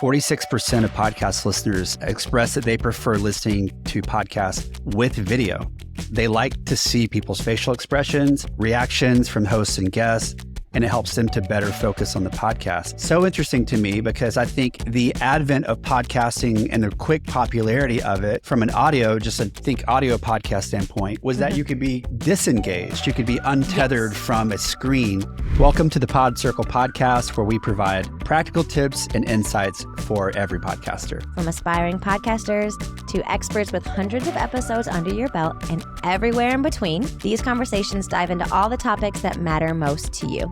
46% of podcast listeners express that they prefer listening to podcasts with video. They like to see people's facial expressions, reactions from hosts and guests, and it helps them to better focus on the podcast. So interesting to me because I think the advent of podcasting and the quick popularity of it from an audio, just a audio podcast standpoint, was that you could be disengaged. You could be untethered from a screen. Welcome to the Pod Circle podcast, where we provide practical tips and insights for every podcaster. From aspiring podcasters to experts with hundreds of episodes under your belt and everywhere in between, these conversations dive into all the topics that matter most to you.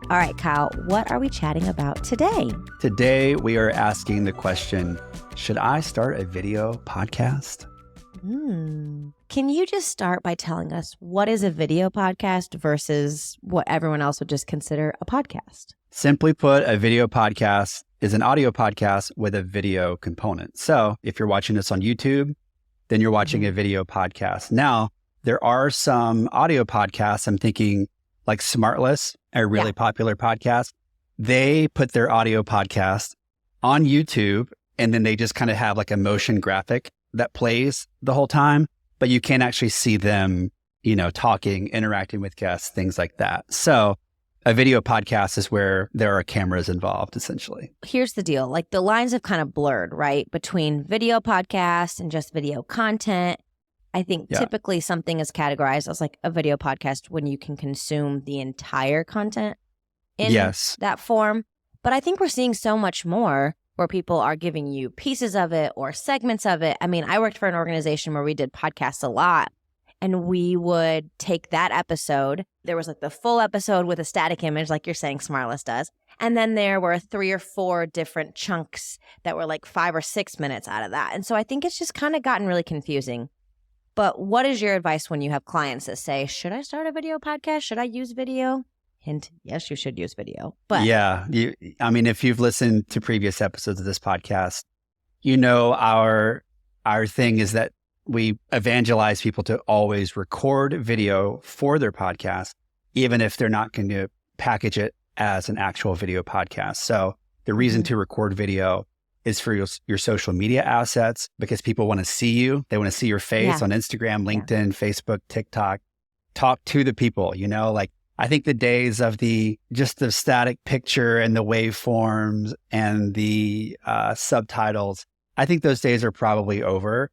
All right, Kyle, what are we chatting about today? Today, we are asking the question, should I start a video podcast? Can you just start by telling us what is a video podcast versus what everyone else would just consider a podcast? Simply put, a video podcast is an audio podcast with a video component. So if you're watching this on YouTube, then you're watching a video podcast. Now, there are some audio podcasts, I'm thinking like Smartless, a really popular podcast. They put their audio podcast on YouTube, and then they just kind of have like a motion graphic that plays the whole time, but you can't actually see them, talking, interacting with guests, things like that. So a video podcast is where there are cameras involved, essentially. Here's the deal. Like the lines have kind of blurred, right? Between video podcast and just video content. I think typically something is categorized as like a video podcast when you can consume the entire content in that form. But I think we're seeing so much more where people are giving you pieces of it or segments of it. I mean, I worked for an organization where we did podcasts a lot, and we would take that episode. There was like the full episode with a static image, like you're saying Smartless does. And then there were 3 or 4 different chunks that were like 5 or 6 minutes out of that. And so I think it's just kind of gotten really confusing. But what is your advice when you have clients that say, should I start a video podcast? Should I use video? Hint, yes, you should use video. But if you've listened to previous episodes of this podcast, our thing is that we evangelize people to always record video for their podcast, even if they're not going to package it as an actual video podcast. So the reason to record video is for your social media assets, because people want to see you. They want to see your face on Instagram, LinkedIn, Facebook, TikTok. Talk to the people, I think the days of the static picture and the waveforms and the subtitles, I think those days are probably over.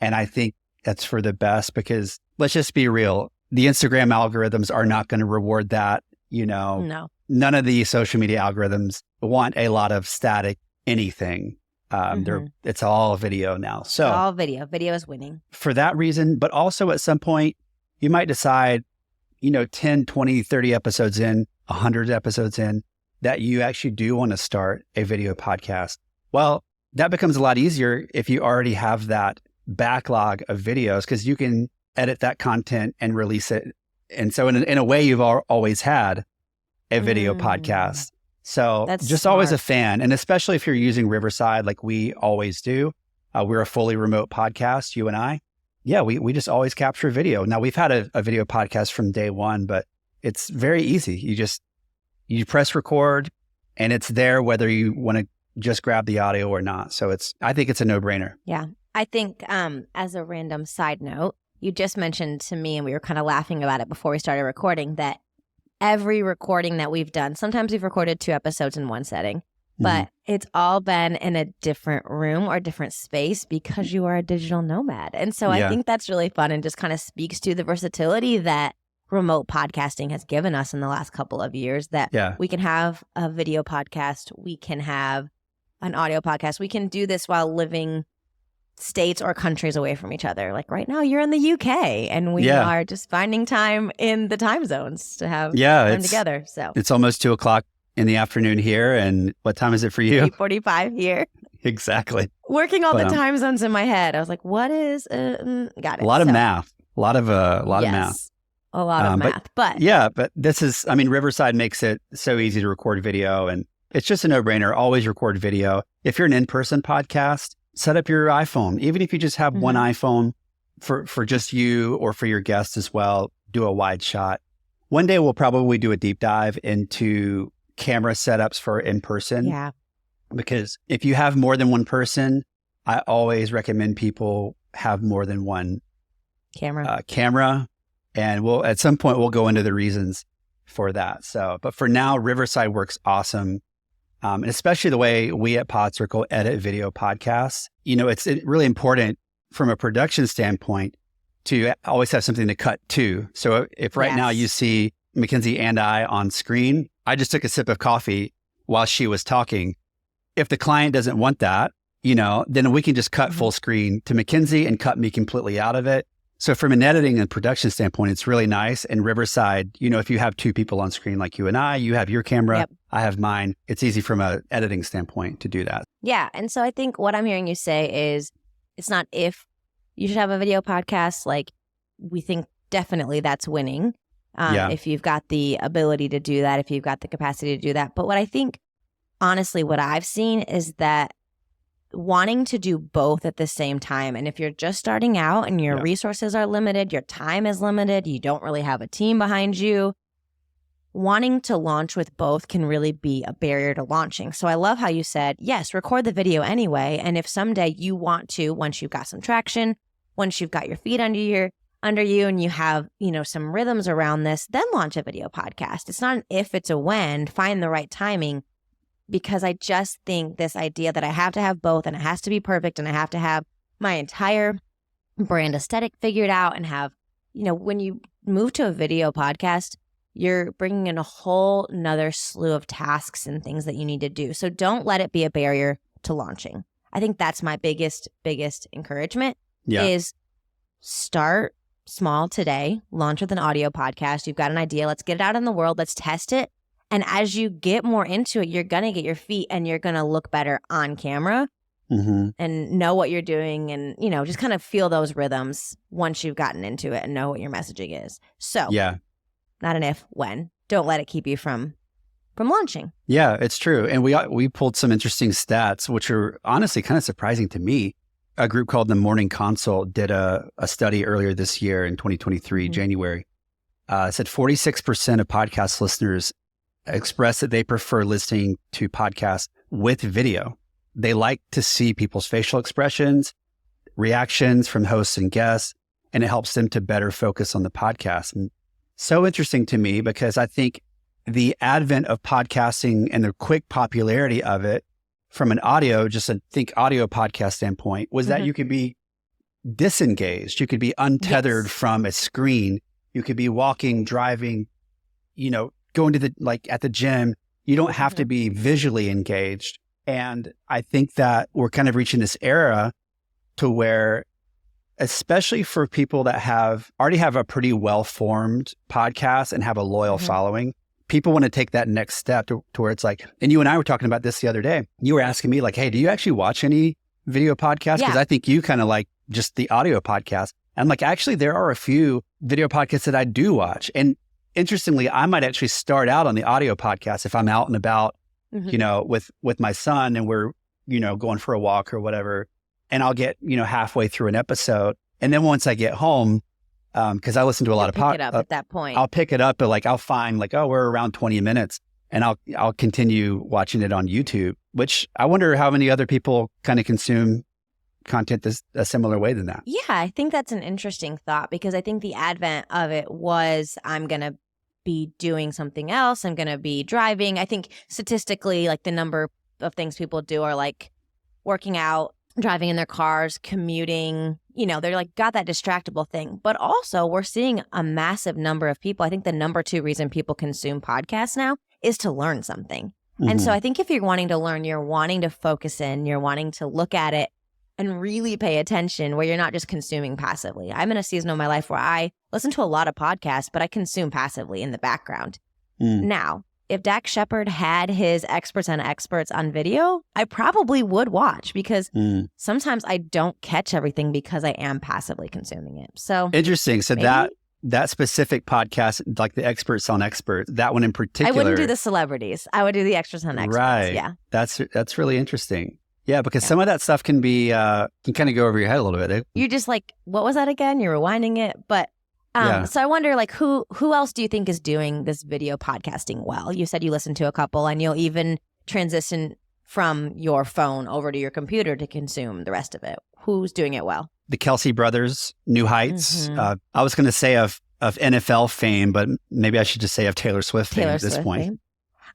And I think that's for the best, because let's just be real. The Instagram algorithms are not going to reward that. No. None of the social media algorithms want a lot of static anything. It's all video now. So it's all video. Video is winning. For that reason, but also at some point, you might decide, 10, 20, 30 episodes in, 100 episodes in, that you actually do want to start a video podcast. Well, that becomes a lot easier if you already have that backlog of videos, because you can edit that content and release it. And so in a way, you've always had a video podcast. So that's just smart. Always a fan. And especially if you're using Riverside, like we always do, we're a fully remote podcast, you and I. Yeah, we just always capture video. Now, we've had a video podcast from day one, but it's very easy. You press record and it's there whether you want to just grab the audio or not. So I think it's a no-brainer. Yeah. I think as a random side note, you just mentioned to me, and we were kind of laughing about it before we started recording, that every recording that we've done, sometimes we've recorded 2 episodes in one setting, but it's all been in a different room or different space because you are a digital nomad. And so I think that's really fun and just kind of speaks to the versatility that remote podcasting has given us in the last couple of years, that we can have a video podcast, we can have an audio podcast, we can do this while living states or countries away from each other. Like right now you're in the UK and we are just finding time in the time zones to have time together. So it's almost 2:00 in the afternoon here. And what time is it for you? 8:45 here. Exactly. Working all the time zones in my head. I was like, what is, got it. A lot of math, a lot of math. A lot of math, but this is, Riverside makes it so easy to record video, and it's just a no-brainer. Always record video. If you're an in-person podcast, set up your iPhone. Even if you just have one iPhone for just you or for your guests as well, do a wide shot. One day we'll probably do a deep dive into camera setups for in-person. Yeah. because if you have more than one person, I always recommend people have more than one camera. And at some point we'll go into the reasons for that. So, but for now, Riverside works awesome. And especially the way we at Pod Circle edit video podcasts. It's really important from a production standpoint to always have something to cut to. So if right now you see Mackenzie and I on screen, I just took a sip of coffee while she was talking. If the client doesn't want that, then we can just cut full screen to Mackenzie and cut me completely out of it. So from an editing and production standpoint, it's really nice. And Riverside, if you have two people on screen like you and I, you have your camera, I have mine. It's easy from an editing standpoint to do that. Yeah. And so I think what I'm hearing you say is it's not if you should have a video podcast. Like, we think definitely that's winning. If you've got the ability to do that, if you've got the capacity to do that. But what I think, honestly, what I've seen is that wanting to do both at the same time. And if you're just starting out and your resources are limited, your time is limited, you don't really have a team behind you, wanting to launch with both can really be a barrier to launching. So I love how you said, yes, record the video anyway. And if someday you want to, once you've got some traction, once you've got your feet under you and you have, some rhythms around this, then launch a video podcast. It's not an if, it's a when. Find the right timing. Because I just think this idea that I have to have both and it has to be perfect and I have to have my entire brand aesthetic figured out and have, when you move to a video podcast, you're bringing in a whole nother slew of tasks and things that you need to do. So don't let it be a barrier to launching. I think that's my biggest encouragement is start small today, launch with an audio podcast. You've got an idea. Let's get it out in the world. Let's test it. And as you get more into it, you're going to get your feet and you're going to look better on camera and know what you're doing and, just kind of feel those rhythms once you've gotten into it and know what your messaging is. So not an if, when. Don't let it keep you from launching. Yeah, it's true. And we pulled some interesting stats, which are honestly kind of surprising to me. A group called the Morning Consult did a study earlier this year in 2023, January. It said 46% of podcast listeners express that they prefer listening to podcasts with video. They like to see people's facial expressions, reactions from hosts and guests, and it helps them to better focus on the podcast. And so interesting to me because I think the advent of podcasting and the quick popularity of it from an audio podcast standpoint was that you could be disengaged. You could be untethered from a screen. You could be walking, driving, going to at the gym. You don't have to be visually engaged. And I think that we're kind of reaching this era to where, especially for people that already have a pretty well-formed podcast and have a loyal following, people want to take that next step to where it's like, and you and I were talking about this the other day. You were asking me like, hey, do you actually watch any video podcasts? Because I think you kind of like just the audio podcast. And like, actually, there are a few video podcasts that I do watch. And interestingly, I might actually start out on the audio podcast if I'm out and about, with my son and we're, going for a walk or whatever. And I'll get, halfway through an episode. And then once I get home, because I listen to a lot of podcasts. Pick it up at that point. I'll pick it up, but I'll find we're around 20 minutes and I'll continue watching it on YouTube, which I wonder how many other people kind of consume content a similar way than that. Yeah, I think that's an interesting thought because I think the advent of it was I'm going to be doing something else. I'm going to be driving. I think statistically, the number of things people do are working out, driving in their cars, commuting, they're got that distractible thing. But also we're seeing a massive number of people. I think the number 2 reason people consume podcasts now is to learn something. And so I think if you're wanting to learn, you're wanting to focus in, you're wanting to look at it and really pay attention where you're not just consuming passively. I'm in a season of my life where I listen to a lot of podcasts, but I consume passively in the background. Now, if Dax Shepard had his experts and experts on video, I probably would watch because sometimes I don't catch everything because I am passively consuming it. So interesting. So maybe that specific podcast, like the experts on experts, that one in particular. I wouldn't do the celebrities. I would do the experts on experts. Right. Yeah. That's really interesting. Yeah, because some of that stuff can be can kind of go over your head a little bit. You're just like, what was that again? You're rewinding it, but. So I wonder, who else do you think is doing this video podcasting well? You said you listened to a couple and you'll even transition from your phone over to your computer to consume the rest of it? Who's doing it well? The Kelsey brothers, New Heights. I was going to say of NFL fame, but maybe I should just say of Taylor Swift fame at this point.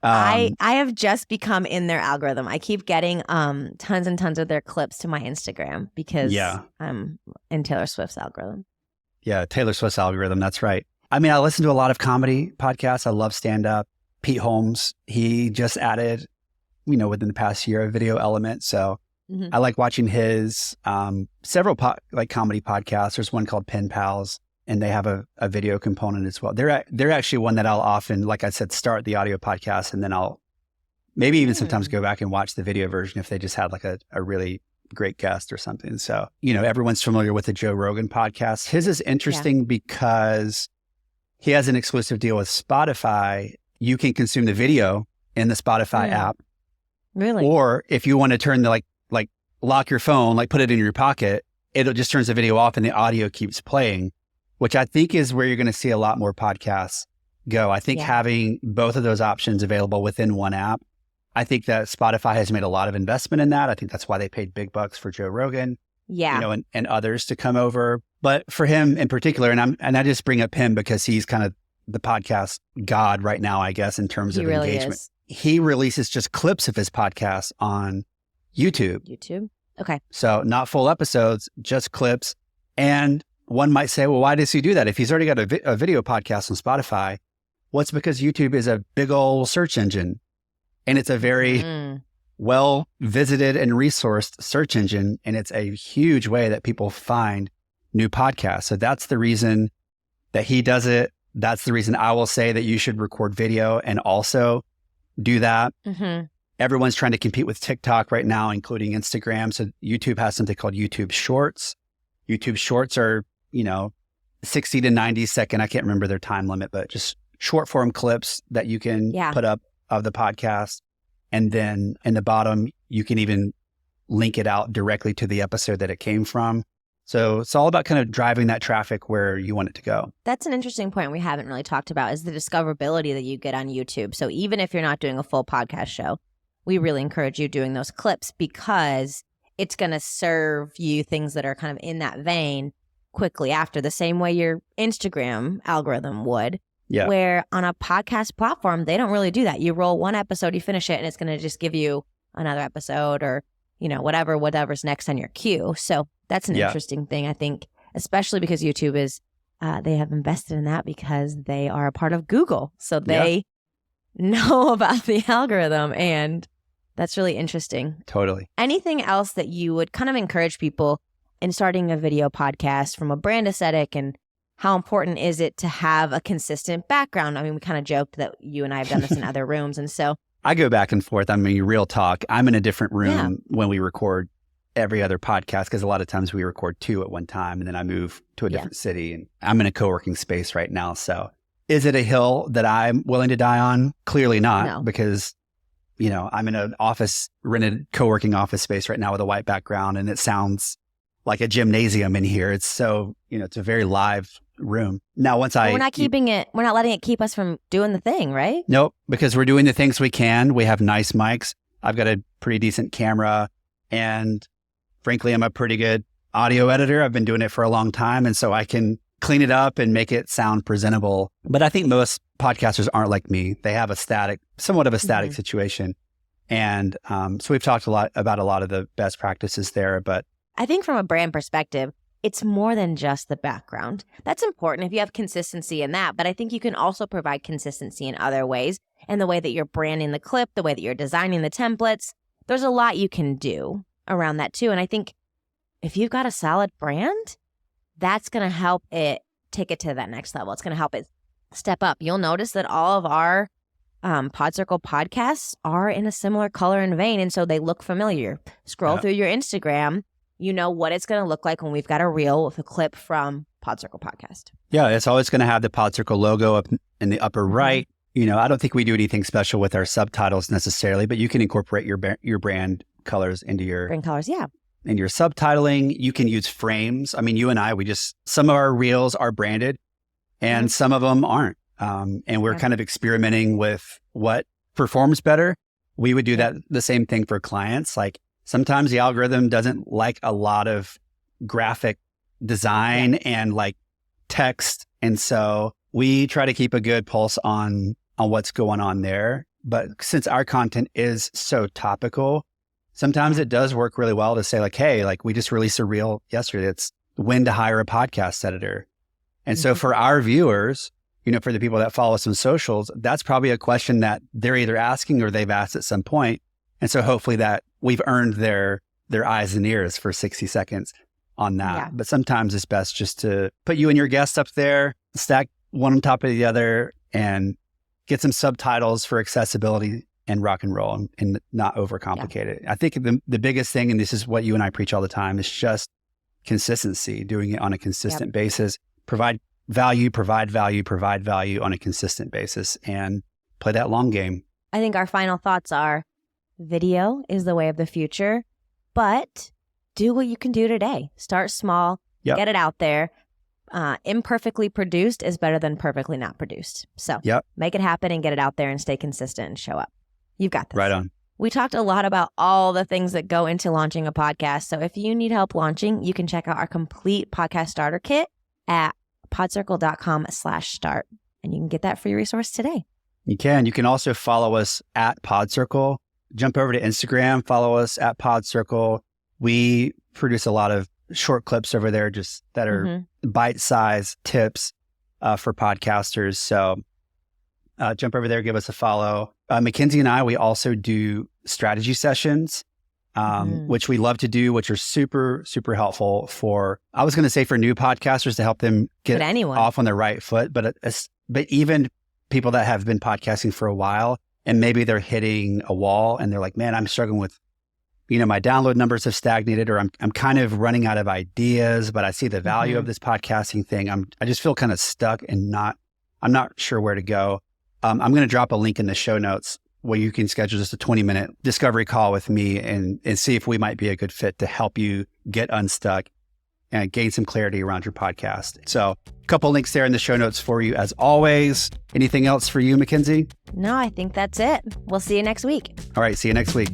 I have just become in their algorithm. I keep getting tons and tons of their clips to my Instagram because I'm in Taylor Swift's algorithm. Yeah, Taylor Swift's algorithm. That's right. I mean, I listen to a lot of comedy podcasts. I love stand-up. Pete Holmes, he just added, within the past year, a video element. So I like watching his several comedy podcasts. There's one called Pen Pals, and they have a video component as well. They're actually one that I'll often, like I said, start the audio podcast, and then I'll maybe even sometimes go back and watch the video version if they just had like a really great guest or something. So, everyone's familiar with the Joe Rogan podcast. His is interesting because he has an exclusive deal with Spotify. You can consume the video in the Spotify app. Really? Or if you want to turn the like lock your phone, put it in your pocket, it just turns the video off and the audio keeps playing, which I think is where you're going to see a lot more podcasts go. I think having both of those options available within one app, I think that Spotify has made a lot of investment in that. I think that's why they paid big bucks for Joe Rogan, and others to come over. But for him in particular, and I just bring up him because he's kind of the podcast god right now, I guess, in terms of engagement. He releases just clips of his podcast on YouTube. Okay. So not full episodes, just clips. And one might say, well, why does he do that? If he's already got a video podcast on Spotify, well, it's because YouTube is a big old search engine. And it's a very well visited and resourced search engine. And it's a huge way that people find new podcasts. So that's the reason that he does it. That's the reason I will say that you should record video and also do that. Everyone's trying to compete with TikTok right now, including Instagram. So YouTube has something called YouTube Shorts. YouTube Shorts are, 60 to 90 second. I can't remember their time limit, but just short form clips that you can put up of the podcast. And then in the bottom, you can even link it out directly to the episode that it came from. So it's all about kind of driving that traffic where you want it to go. That's an interesting point we haven't really talked about is the discoverability that you get on YouTube. So even if you're not doing a full podcast show, we really encourage you doing those clips because it's going to serve you things that are kind of in that vein quickly after, the same way your Instagram algorithm would. Yeah. Where on a podcast platform, they don't really do that. You roll one episode, you finish it, and it's going to just give you another episode or, whatever's next on your queue. So that's an interesting thing, I think, especially because YouTube is, they have invested in that because they are a part of Google. So they know about the algorithm, and that's really interesting. Totally. Anything else that you would kind of encourage people in starting a video podcast from a brand aesthetic, and how important is it to have a consistent background? I mean, we kind of joked that you and I have done this in other rooms. And so I go back and forth. I mean, real talk. I'm in a different room when we record every other podcast because a lot of times we record two at one time and then I move to a different city, and I'm in a co-working space right now. So is it a hill that I'm willing to die on? Clearly not, because, I'm in an rented co-working office space right now with a white background, and it sounds like a gymnasium in here. It's so, it's a very live room. Now, we're not letting it keep us from doing the thing, right? Nope, because we're doing the things we can. We have nice mics. I've got a pretty decent camera, and frankly, I'm a pretty good audio editor. I've been doing it for a long time, and so I can clean it up and make it sound presentable. But I think most podcasters aren't like me. They have somewhat of a static situation. And so we've talked about a lot of the best practices there. But I think from a brand perspective, it's more than just the background. That's important if you have consistency in that. But I think you can also provide consistency in other ways, and the way that you're branding the clip, the way that you're designing the templates. There's a lot you can do around that too. And I think if you've got a solid brand, that's going to help it take it to that next level. It's going to help it step up. You'll notice that all of our PodCircle podcasts are in a similar color and vein, and so they look familiar. Scroll through your Instagram, you know what it's going to look like when we've got a reel with a clip from PodCircle podcast. Yeah, it's always going to have the PodCircle logo up in the upper right. I don't think we do anything special with our subtitles necessarily, but you can incorporate your brand colors into your brand colors. Yeah. In your subtitling, you can use frames. I mean, you and I, some of our reels are branded and some of them aren't. And we're kind of experimenting with what performs better. we would do that the same thing for clients. Like sometimes the algorithm doesn't like a lot of graphic design and like text. And so we try to keep a good pulse on what's going on there. But since our content is so topical, sometimes it does work really well to say like, hey, like we just released a reel yesterday. It's when to hire a podcast editor. And so for our viewers, you know, for the people that follow us on socials, that's probably a question that they're either asking or they've asked at some point. And so hopefully that we've earned their eyes and ears for 60 seconds on that. Yeah. But sometimes it's best just to put you and your guest up there, stack one on top of the other, and get some subtitles for accessibility and rock and roll and not overcomplicate it. I think the biggest thing, and this is what you and I preach all the time, is just consistency, doing it on a consistent basis. Provide value on a consistent basis, and play that long game. I think our final thoughts are video is the way of the future, but do what you can do today. Start small, get it out there. Imperfectly produced is better than perfectly not produced. So make it happen and get it out there and stay consistent and show up. You've got this. Right on. We talked a lot about all the things that go into launching a podcast. So if you need help launching, you can check out our complete podcast starter kit at podcircle.com/start. And you can get that free resource today. You can. You can also follow us at PodCircle. Jump over to Instagram, follow us at PodCircle. We produce a lot of short clips over there just that are bite-sized tips for podcasters. So jump over there, give us a follow. Mackenzie and I, we also do strategy sessions, which we love to do, which are super, super helpful for, I was going to say for new podcasters to help them get off on the right foot, but even people that have been podcasting for a while and maybe they're hitting a wall and they're like, man, I'm struggling with, you know, my download numbers have stagnated, or I'm kind of running out of ideas, but I see the value of this podcasting thing. I just feel kind of stuck and I'm not sure where to go. I'm going to drop a link in the show notes where you can schedule just a 20-minute discovery call with me and see if we might be a good fit to help you get unstuck and gain some clarity around your podcast. So a couple links there in the show notes for you as always. Anything else for you, Mackenzie? No, I think that's it. We'll see you next week. All right. See you next week.